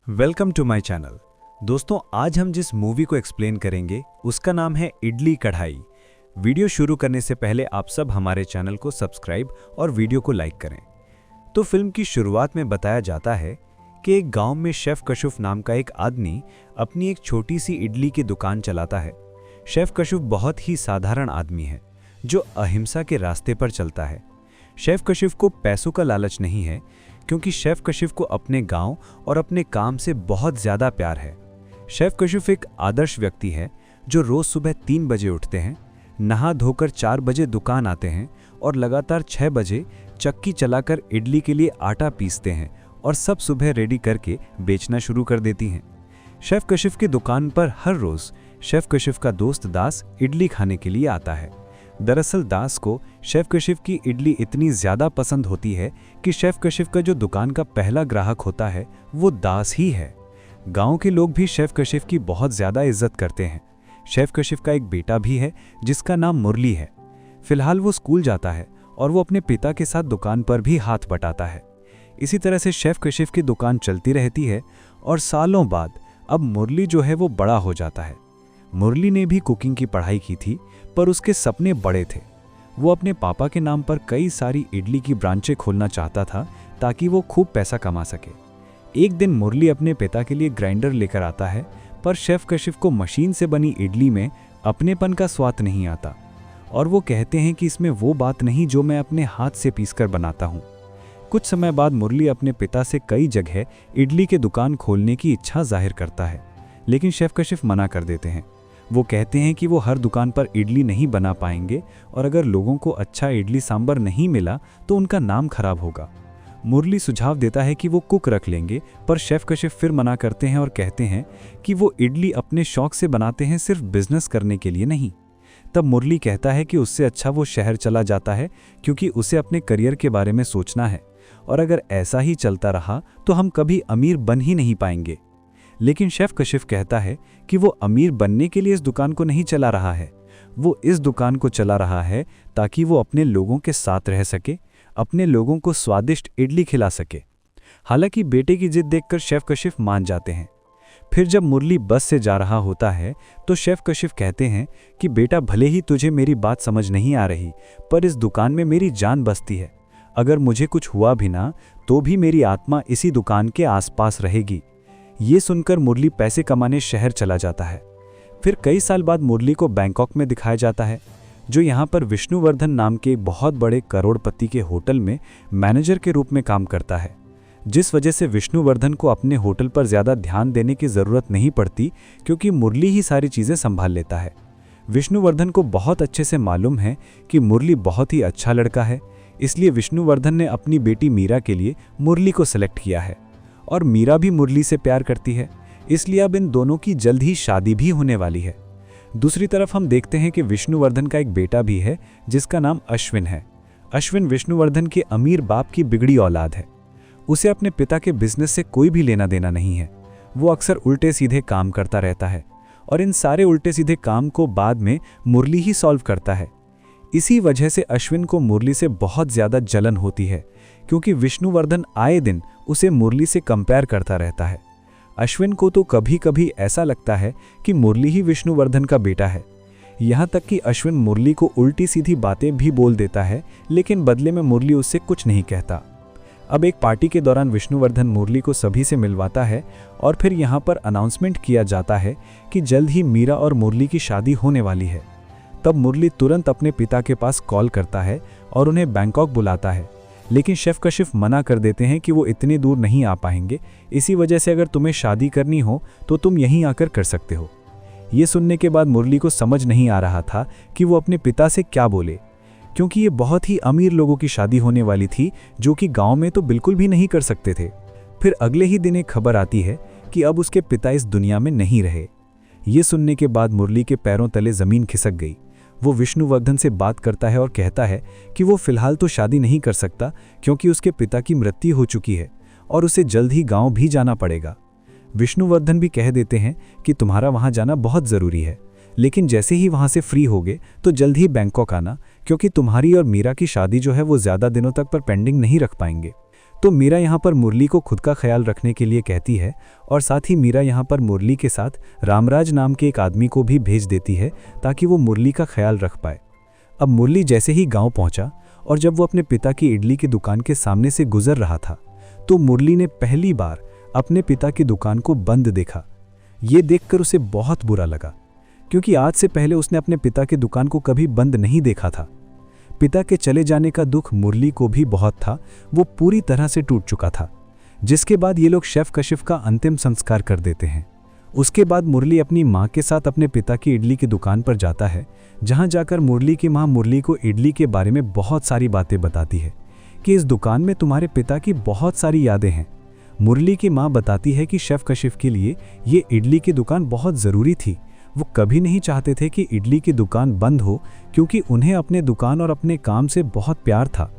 Welcome to my channel. दोस्तों, आज हम जिस मूवी को एक्सप्लेन करेंगे उसका नाम है इडली कढ़ाई। वीडियो शुरू करने से पहले आप सब हमारे चैनल को सब्सक्राइब और वीडियो को लाइक करें। तो फिल्म की शुरुआत में बताया जाता है कि एक गांव में शेफ कशुफ नाम का एक आदमी अपनी एक छोटी सी इडली की दुकान चलाता है। शेफ कशुफ बहुत ही साधारण आदमी है जो अहिंसा के रास्ते पर चलता है। शेफ कशिफ को पैसों का लालच नहीं है, क्योंकि शेफ कशिफ को अपने गांव और अपने काम से बहुत ज़्यादा प्यार है। शेफ कशिफ एक आदर्श व्यक्ति है जो रोज़ सुबह 3 बजे उठते हैं, नहा धोकर 4 बजे दुकान आते हैं और लगातार 6 बजे चक्की चलाकर इडली के लिए आटा पीसते हैं और सब सुबह रेडी करके बेचना शुरू कर देती हैं। शेफ कशिफ की दुकान पर हर रोज़ शेफ कशिफ का दोस्त दास इडली खाने के लिए आता है। दरअसल दास को शेफ कशिफ की इडली इतनी ज़्यादा पसंद होती है कि शेफ कशिफ का जो दुकान का पहला ग्राहक होता है वो दास ही है। गांव के लोग भी शेफ कशिफ की बहुत ज़्यादा इज्जत करते हैं। शेफ कशिफ का एक बेटा भी है जिसका नाम मुरली है। फिलहाल वो स्कूल जाता है और वो अपने पिता के साथ दुकान पर भी हाथ बटाता है। इसी तरह से शेफ कशिफ की दुकान चलती रहती है और सालों बाद अब मुरली जो है वो बड़ा हो जाता है। मुरली ने भी कुकिंग की पढ़ाई की थी, पर उसके सपने बड़े थे। वो अपने पापा के नाम पर कई सारी इडली की ब्रांचें खोलना चाहता था ताकि वो खूब पैसा कमा सके। एक दिन मुरली अपने पिता के लिए ग्राइंडर लेकर आता है, पर शेफ कशिफ को मशीन से बनी इडली में अपनेपन का स्वाद नहीं आता और वो कहते हैं कि इसमें वो बात नहीं जो मैं अपने हाथ से पीसकर बनाता हूँ। कुछ समय बाद मुरली अपने पिता से कई जगह इडली की दुकान खोलने की इच्छा जाहिर करता है, लेकिन शेफ कशिफ मना कर देते हैं। वो कहते हैं कि वो हर दुकान पर इडली नहीं बना पाएंगे और अगर लोगों को अच्छा इडली सांभर नहीं मिला तो उनका नाम खराब होगा। मुरली सुझाव देता है कि वो कुक रख लेंगे, पर शेफ कशिफ फिर मना करते हैं और कहते हैं कि वो इडली अपने शौक से बनाते हैं, सिर्फ बिजनेस करने के लिए नहीं। तब मुरली कहता है कि उससे अच्छा वो शहर चला जाता है, क्योंकि उसे अपने करियर के बारे में सोचना है और अगर ऐसा ही चलता रहा तो हम कभी अमीर बन ही नहीं पाएंगे। लेकिन शेफ कशिफ कहता है कि वो अमीर बनने के लिए इस दुकान को नहीं चला रहा है, वो इस दुकान को चला रहा है ताकि वो अपने लोगों के साथ रह सके, अपने लोगों को स्वादिष्ट इडली खिला सके। हालांकि बेटे की जिद देखकर शेफ कशिफ मान जाते हैं। फिर जब मुरली बस से जा रहा होता है तो शेफ कशिफ कहते हैं कि बेटा, भले ही तुझे मेरी बात समझ नहीं आ रही, पर इस दुकान में मेरी जान बसती है। अगर मुझे कुछ हुआ भी ना तो भी मेरी आत्मा इसी दुकान के आसपास रहेगी। ये सुनकर मुरली पैसे कमाने शहर चला जाता है। फिर कई साल बाद मुरली को बैंकॉक में दिखाया जाता है, जो यहाँ पर विष्णुवर्धन नाम के बहुत बड़े करोड़पति के होटल में मैनेजर के रूप में काम करता है, जिस वजह से विष्णुवर्धन को अपने होटल पर ज़्यादा ध्यान देने की ज़रूरत नहीं पड़ती, क्योंकि मुरली ही सारी चीज़ें संभाल लेता है। विष्णुवर्धन को बहुत अच्छे से मालूम है कि मुरली बहुत ही अच्छा लड़का है, इसलिए विष्णुवर्धन ने अपनी बेटी मीरा के लिए मुरली को सिलेक्ट किया है और मीरा भी मुरली से प्यार करती है, इसलिए अब इन दोनों की जल्द ही शादी भी होने वाली है। दूसरी तरफ हम देखते हैं कि विष्णुवर्धन का एक बेटा भी है जिसका नाम अश्विन है। अश्विन विष्णुवर्धन के अमीर बाप की बिगड़ी औलाद है। उसे अपने पिता के बिजनेस से कोई भी लेना देना नहीं है। वो अक्सर उल्टे सीधे काम करता रहता है और इन सारे उल्टे सीधे काम को बाद में मुरली ही सॉल्व करता है। इसी वजह से अश्विन को मुरली से बहुत ज़्यादा जलन होती है, क्योंकि विष्णुवर्धन आए दिन उसे मुरली से कंपेयर करता रहता है। अश्विन को तो कभी कभी ऐसा लगता है कि मुरली ही विष्णुवर्धन का बेटा है। यहाँ तक कि अश्विन मुरली को उल्टी सीधी बातें भी बोल देता है, लेकिन बदले में मुरली उससे कुछ नहीं कहता। अब एक पार्टी के दौरान विष्णुवर्धन मुरली को सभी से मिलवाता है और फिर यहाँ पर अनाउंसमेंट किया जाता है कि जल्द ही मीरा और मुरली की शादी होने वाली है। तब मुरली तुरंत अपने पिता के पास कॉल करता है और उन्हें बैंकॉक बुलाता है, लेकिन शेफ कशिफ मना कर देते हैं कि वो इतनी दूर नहीं आ पाएंगे। इसी वजह से अगर तुम्हें शादी करनी हो तो तुम यहीं आकर कर सकते हो। ये सुनने के बाद मुरली को समझ नहीं आ रहा था कि वो अपने पिता से क्या बोले, क्योंकि ये बहुत ही अमीर लोगों की शादी होने वाली थी जो कि गांव में तो बिल्कुल भी नहीं कर सकते थे। फिर अगले ही दिन एक खबर आती है कि अब उसके पिता इस दुनिया में नहीं रहे। ये सुनने के बाद मुरली के पैरों तले ज़मीन खिसक गई। वो विष्णुवर्धन से बात करता है और कहता है कि वो फिलहाल तो शादी नहीं कर सकता, क्योंकि उसके पिता की मृत्यु हो चुकी है और उसे जल्द ही गांव भी जाना पड़ेगा। विष्णुवर्धन भी कह देते हैं कि तुम्हारा वहां जाना बहुत ज़रूरी है, लेकिन जैसे ही वहां से फ्री होगे तो जल्द ही बैंकॉक आना, क्योंकि तुम्हारी और मीरा की शादी जो है वो ज़्यादा दिनों तक पर पेंडिंग नहीं रख पाएंगे। तो मीरा यहाँ पर मुरली को खुद का ख्याल रखने के लिए कहती है और साथ ही मीरा यहाँ पर मुरली के साथ रामराज नाम के एक आदमी को भी भेज देती है ताकि वो मुरली का ख्याल रख पाए। अब मुरली जैसे ही गांव पहुंचा और जब वो अपने पिता की इडली की दुकान के सामने से गुजर रहा था तो मुरली ने पहली बार अपने पिता की दुकान को बंद देखा। ये देखकर उसे बहुत बुरा लगा क्योंकि आज से पहले उसने अपने पिता की दुकान को कभी बंद नहीं देखा था। पिता के चले जाने का दुख मुरली को भी बहुत था, वो पूरी तरह से टूट चुका था। जिसके बाद ये लोग शेफ कशिफ का अंतिम संस्कार कर देते हैं। उसके बाद मुरली अपनी माँ के साथ अपने पिता की इडली की दुकान पर जाता है, जहाँ जाकर मुरली की माँ मुरली को इडली के बारे में बहुत सारी बातें बताती है कि इस दुकान में तुम्हारे पिता की बहुत सारी यादें हैं। मुरली की माँ बताती है कि शेफ कशिफ के लिए ये इडली की दुकान बहुत ज़रूरी थी। वो कभी नहीं चाहते थे कि इडली की दुकान बंद हो क्योंकि उन्हें अपने दुकान और अपने काम से बहुत प्यार था।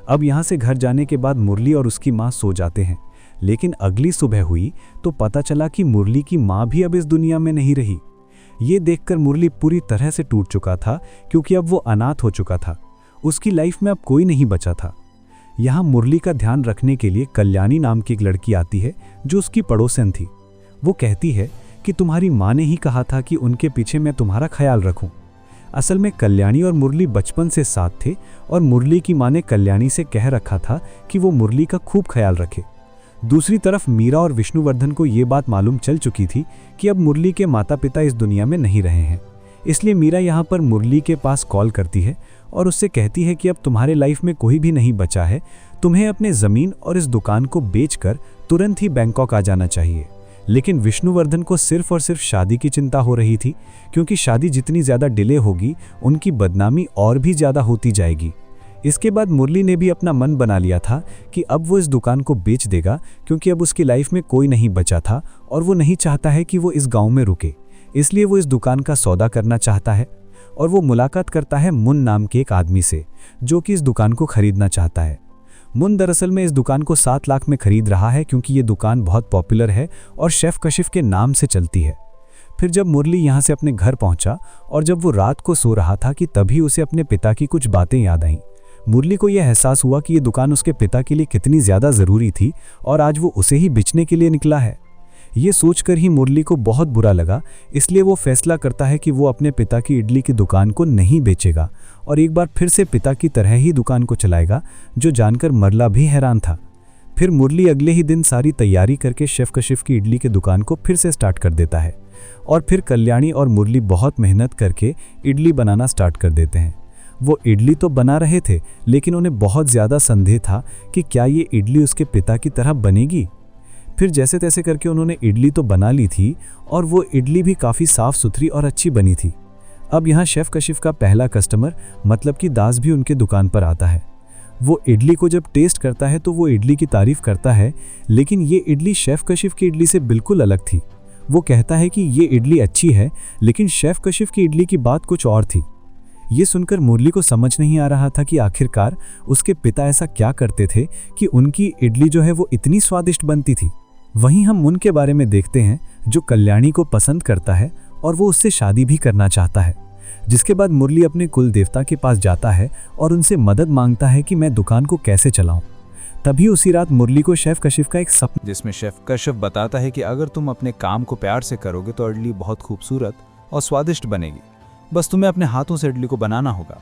अब यहाँ से घर जाने के बाद मुरली और उसकी माँ सो जाते हैं, लेकिन अगली सुबह हुई तो पता चला कि मुरली की माँ भी अब इस दुनिया में नहीं रही। ये देखकर मुरली पूरी तरह से टूट चुका था क्योंकि अब वो अनाथ हो चुका था। उसकी लाइफ में अब कोई नहीं बचा था। यहाँ मुरली का ध्यान रखने के लिए कल्याणी नाम की एक लड़की आती है जो उसकी पड़ोसन थी। वो कहती है कि तुम्हारी माँ ने ही कहा था कि उनके पीछे मैं तुम्हारा ख्याल रखूं। असल में कल्याणी और मुरली बचपन से साथ थे और मुरली की माँ ने कल्याणी से कह रखा था कि वो मुरली का खूब ख्याल रखे। दूसरी तरफ मीरा और विष्णुवर्धन को ये बात मालूम चल चुकी थी कि अब मुरली के माता पिता इस दुनिया में नहीं रहे हैं। इसलिए मीरा यहाँ पर मुरली के पास कॉल करती है और उससे कहती है कि अब तुम्हारे लाइफ में कोई भी नहीं बचा है, तुम्हें अपने ज़मीन और इस दुकान को बेचकर तुरंत ही बैंकॉक आ जाना चाहिए। लेकिन विष्णुवर्धन को सिर्फ और सिर्फ शादी की चिंता हो रही थी क्योंकि शादी जितनी ज़्यादा डिले होगी उनकी बदनामी और भी ज़्यादा होती जाएगी। इसके बाद मुरली ने भी अपना मन बना लिया था कि अब वो इस दुकान को बेच देगा क्योंकि अब उसकी लाइफ में कोई नहीं बचा था और वो नहीं चाहता है कि वो इस गांव में रुके। इसलिए वो इस दुकान का सौदा करना चाहता है और वो मुलाकात करता है मुन नाम के एक आदमी से जो कि इस दुकान को खरीदना चाहता है। मुन दरअसल में इस दुकान को 7 लाख में खरीद रहा है क्योंकि ये दुकान बहुत पॉपुलर है और शेफ कशिफ के नाम से चलती है। फिर जब मुरली यहाँ से अपने घर पहुँचा और जब वो रात को सो रहा था कि तभी उसे अपने पिता की कुछ बातें याद आईं। मुरली को यह एहसास हुआ कि ये दुकान उसके पिता के लिए कितनी ज़्यादा ज़रूरी थी और आज वो उसे ही बेचने के लिए निकला है। ये सोचकर ही मुरली को बहुत बुरा लगा, इसलिए वो फैसला करता है कि वो अपने पिता की इडली की दुकान को नहीं बेचेगा और एक बार फिर से पिता की तरह ही दुकान को चलाएगा, जो जानकर मरला भी हैरान था। फिर मुरली अगले ही दिन सारी तैयारी करके शेफ कशिफ की इडली की दुकान को फिर से स्टार्ट कर देता है और फिर कल्याणी और मुरली बहुत मेहनत करके इडली बनाना स्टार्ट कर देते हैं। वो इडली तो बना रहे थे लेकिन उन्हें बहुत ज़्यादा संदेह था कि क्या ये इडली उसके पिता की तरह बनेगी। फिर जैसे तैसे करके उन्होंने इडली तो बना ली थी और वो इडली भी काफ़ी साफ़ सुथरी और अच्छी बनी थी। अब यहाँ शेफ कशिफ का पहला कस्टमर मतलब कि दास भी उनके दुकान पर आता है। वो इडली को जब टेस्ट करता है तो वो इडली की तारीफ़ करता है, लेकिन ये इडली शेफ कशिफ की इडली से बिल्कुल अलग थी। वो कहता है कि ये इडली अच्छी है लेकिन शेफ कशिफ की इडली की बात कुछ और थी। ये सुनकर मुरली को समझ नहीं आ रहा था कि आखिरकार उसके पिता ऐसा क्या करते थे कि उनकी इडली जो है वो इतनी स्वादिष्ट बनती थी। वहीं हम मुन के बारे में देखते हैं जो कल्याणी को पसंद करता है और वो उससे शादी भी करना चाहता है। जिसके बाद मुरली अपने कुल देवता के पास जाता है और उनसे मदद मांगता है कि मैं दुकान को कैसे चलाऊं। तभी उसी रात मुरली को शेफ कशिफ का एक सपना, जिसमें शेफ कशिफ बताता है कि अगर तुम अपने काम को प्यार से करोगे तो इडली बहुत खूबसूरत और स्वादिष्ट बनेगी, बस तुम्हें अपने हाथों से इडली को बनाना होगा।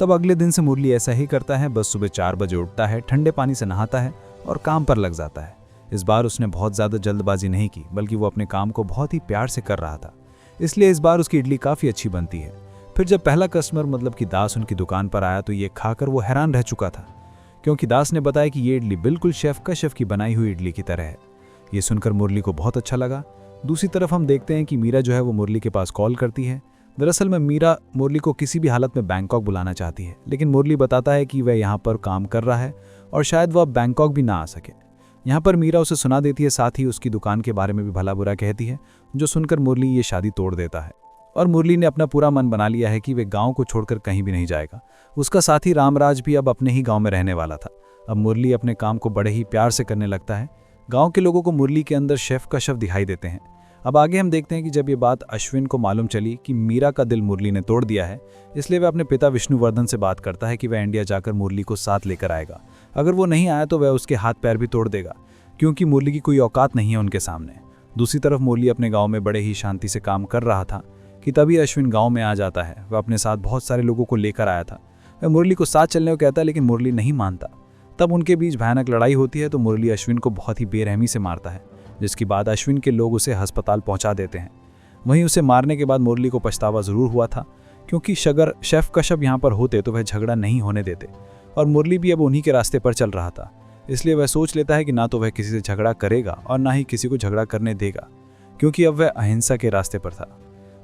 तब अगले दिन से मुरली ऐसा ही करता है। बस सुबह 4 बजे उठता है, ठंडे पानी से नहाता है और काम पर लग जाता है। इस बार उसने बहुत ज़्यादा जल्दबाजी नहीं की, बल्कि वो अपने काम को बहुत ही प्यार से कर रहा था, इसलिए इस बार उसकी इडली काफ़ी अच्छी बनती है। फिर जब पहला कस्टमर मतलब कि दास उनकी दुकान पर आया तो ये खाकर वो हैरान रह चुका था, क्योंकि दास ने बताया कि ये इडली बिल्कुल शेफ कशिफ की बनाई हुई इडली की तरह है। ये सुनकर मुरली को बहुत अच्छा लगा। दूसरी तरफ हम देखते हैं कि मीरा जो है वो मुरली के पास कॉल करती है। दरअसल में मीरा मुरली को किसी भी हालत में बैंकॉक बुलाना चाहती है, लेकिन मुरली बताता है कि वह यहाँ पर काम कर रहा है और शायद वह बैंकॉक भी ना आ सके। यहाँ पर मीरा उसे सुना देती है, साथ ही उसकी दुकान के बारे में भी भला बुरा कहती है, जो सुनकर मुरली ये शादी तोड़ देता है। और मुरली ने अपना पूरा मन बना लिया है कि वे गांव को छोड़कर कहीं भी नहीं जाएगा। उसका साथी रामराज भी अब अपने ही गांव में रहने वाला था। अब मुरली अपने काम को बड़े ही प्यार से करने लगता है। गांव के लोगों को मुरली के अंदर शेफ कशिफ दिखाई देते हैं। अब आगे हम देखते हैं कि जब ये बात अश्विन को मालूम चली कि मीरा का दिल मुरली ने तोड़ दिया है, इसलिए वह अपने पिता विष्णुवर्धन से बात करता है कि वह इंडिया जाकर मुरली को साथ लेकर आएगा। अगर वो नहीं आया तो वह उसके हाथ पैर भी तोड़ देगा, क्योंकि मुरली की कोई औकात नहीं है उनके सामने। दूसरी तरफ मुरली अपने गाँव में बड़े ही शांति से काम कर रहा था कि तभी अश्विन गाँव में आ जाता है। वह अपने साथ बहुत सारे लोगों को लेकर आया था। वह मुरली को साथ चलने को कहता है, लेकिन मुरली नहीं मानता। तब उनके बीच भयानक लड़ाई होती है तो मुरली अश्विन को बहुत ही बेरहमी से मारता है, जिसके बाद अश्विन के लोग उसे अस्पताल पहुंचा देते हैं। वहीं उसे मारने के बाद मुरली को पछतावा जरूर हुआ था, क्योंकि अगर शेफ कश्यप यहाँ पर होते तो वह झगड़ा नहीं होने देते, और मुरली भी अब उन्हीं के रास्ते पर चल रहा था। इसलिए वह सोच लेता है कि ना तो वह किसी से झगड़ा करेगा और ना ही किसी को झगड़ा करने देगा, क्योंकि अब वह अहिंसा के रास्ते पर था।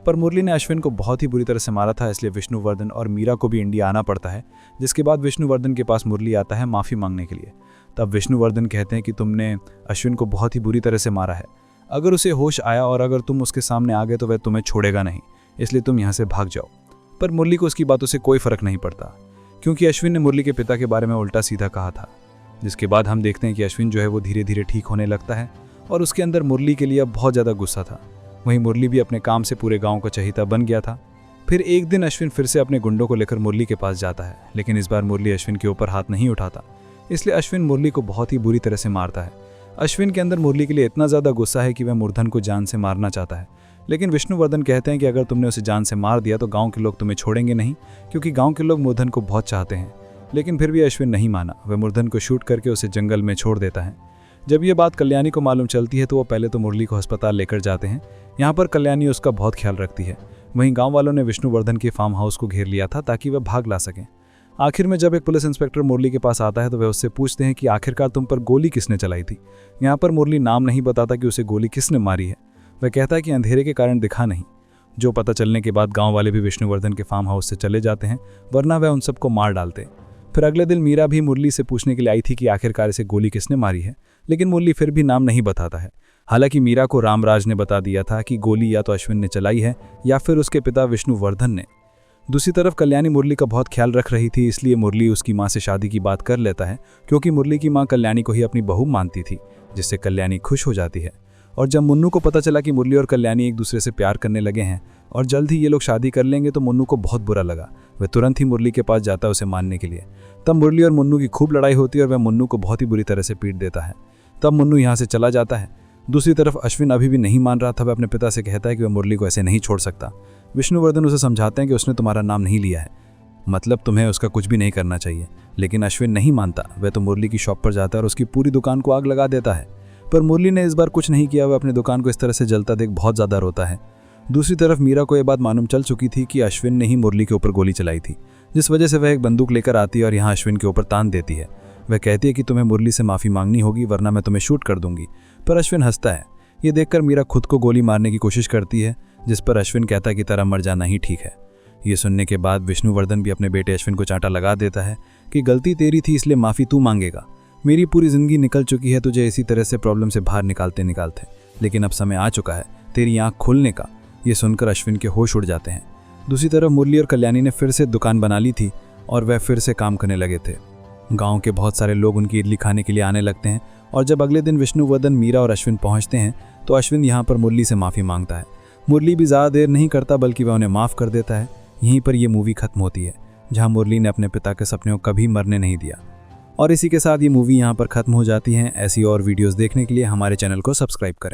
पर मुरली ने अश्विन को बहुत ही बुरी तरह से मारा था, इसलिए विष्णुवर्धन और मीरा को भी इंडिया आना पड़ता है, जिसके बाद विष्णुवर्धन के पास मुरली आता है माफ़ी मांगने के लिए। तब विष्णुवर्धन कहते हैं कि तुमने अश्विन को बहुत ही बुरी तरह से मारा है। अगर उसे होश आया और अगर तुम उसके सामने आ गए तो वह तुम्हें छोड़ेगा नहीं, इसलिए तुम यहाँ से भाग जाओ। पर मुरली को उसकी बातों से कोई फर्क नहीं पड़ता, क्योंकि अश्विन ने मुरली के पिता के बारे में उल्टा सीधा कहा था। जिसके बाद हम देखते हैं कि अश्विन जो है वो धीरे धीरे ठीक होने लगता है, और उसके अंदर मुरली के लिए अब बहुत ज़्यादा गुस्सा था। वहीं मुरली भी अपने काम से पूरे गांव का चहेता बन गया था। फिर एक दिन अश्विन फिर से अपने गुंडों को लेकर मुरली के पास जाता है, लेकिन इस बार मुरली अश्विन के ऊपर हाथ नहीं उठाता, इसलिए अश्विन मुरली को बहुत ही बुरी तरह से मारता है। अश्विन के अंदर मुरली के लिए इतना ज़्यादा गुस्सा है कि वह मूर्धन को जान से मारना चाहता है, लेकिन विष्णुवर्धन कहते हैं कि अगर तुमने उसे जान से मार दिया तो गाँव के लोग तुम्हें छोड़ेंगे नहीं, क्योंकि गाँव के लोग मूर्धन को बहुत चाहते हैं। लेकिन फिर भी अश्विन नहीं माना। वह मूर्धन को शूट करके उसे जंगल में छोड़ देता है। जब ये बात कल्याणी को मालूम चलती है तो वो पहले तो मुरली को अस्पताल लेकर जाते हैं। यहाँ पर कल्याणी उसका बहुत ख्याल रखती है। वहीं गांव वालों ने विष्णुवर्धन के फार्म हाउस को घेर लिया था ताकि वह भाग ला सकें। आखिर में जब एक पुलिस इंस्पेक्टर मुरली के पास आता है तो वह उससे पूछते हैं कि आखिरकार तुम पर गोली किसने चलाई थी। यहाँ पर मुरली नाम नहीं बताता कि उसे गोली किसने मारी है। वह कहता है कि अंधेरे के कारण दिखा नहीं। जो पता चलने के बाद गाँव वाले भी विष्णुवर्धन के फार्म हाउस से चले जाते हैं, वरना वह उन सबको मार डालते। फिर अगले दिन मीरा भी मुरली से पूछने के लिए आई थी कि आखिरकार इसे गोली किसने मारी है, लेकिन मुरली फिर भी नाम नहीं बताता है। हालांकि मीरा को रामराज ने बता दिया था कि गोली या तो अश्विन ने चलाई है या फिर उसके पिता विष्णुवर्धन ने। दूसरी तरफ कल्याणी मुरली का बहुत ख्याल रख रही थी, इसलिए मुरली उसकी माँ से शादी की बात कर लेता है, क्योंकि मुरली की माँ कल्याणी को ही अपनी बहू मानती थी, जिससे कल्याणी खुश हो जाती है। और जब मुन्नू को पता चला कि मुरली और कल्याणी एक दूसरे से प्यार करने लगे हैं और जल्द ही ये लोग शादी कर लेंगे तो मुन्नू को बहुत बुरा लगा। वह तुरंत ही मुरली के पास जाता है उसे मानने के लिए। तब मुरली और मुन्नू की खूब लड़ाई होती है और वह मुन्नू को बहुत ही बुरी तरह से पीट देता है। तब मुन्नू यहाँ से चला जाता है। दूसरी तरफ अश्विन अभी भी नहीं मान रहा था। वह अपने पिता से कहता है कि वह मुरली को ऐसे नहीं छोड़ सकता। विष्णुवर्धन उसे समझाते हैं कि उसने तुम्हारा नाम नहीं लिया है, मतलब तुम्हें उसका कुछ भी नहीं करना चाहिए। लेकिन अश्विन नहीं मानता। वह तो मुरली की शॉप पर जाता है और उसकी पूरी दुकान को आग लगा देता है। पर मुरली ने इस बार कुछ नहीं किया। वह अपनी दुकान को इस तरह से जलता देख बहुत ज़्यादा रोता है। दूसरी तरफ मीरा को यह बात मालूम चल चुकी थी कि अश्विन ने ही मुरली के ऊपर गोली चलाई थी, जिस वजह से वह एक बंदूक लेकर आती है और यहाँ अश्विन के ऊपर तान देती है। वह कहती है कि तुम्हें मुरली से माफ़ी मांगनी होगी, वरना मैं तुम्हें शूट कर दूंगी। पर अश्विन हंसता है। ये देखकर मीरा खुद को गोली मारने की कोशिश करती है, जिस पर अश्विन कहता है कि तेरा मर जाना ही ठीक है। ये सुनने के बाद विष्णुवर्धन भी अपने बेटे अश्विन को चांटा लगा देता है कि गलती तेरी थी, इसलिए माफ़ी तू मांगेगा। मेरी पूरी ज़िंदगी निकल चुकी है तुझे इसी तरह से प्रॉब्लम से बाहर निकालते निकालते, लेकिन अब समय आ चुका है तेरी आँख खुलने का। ये सुनकर अश्विन के होश उड़ जाते हैं। दूसरी तरफ मुरली और कल्याणी ने फिर से दुकान बना ली थी और वह फिर से काम करने लगे थे। गांव के बहुत सारे लोग उनकी इडली खाने के लिए आने लगते हैं और जब अगले दिन विष्णुवर्धन, मीरा और अश्विन पहुंचते हैं तो अश्विन यहाँ पर मुरली से माफ़ी मांगता है। मुरली भी ज़्यादा देर नहीं करता बल्कि वह उन्हें माफ़ कर देता है। यहीं पर यह मूवी खत्म होती है, जहाँ मुरली ने अपने पिता के सपने को कभी मरने नहीं दिया। और इसी के साथ ये मूवी यहाँ पर ख़त्म हो जाती है। ऐसी और वीडियोज़ देखने के लिए हमारे चैनल को सब्सक्राइब करें।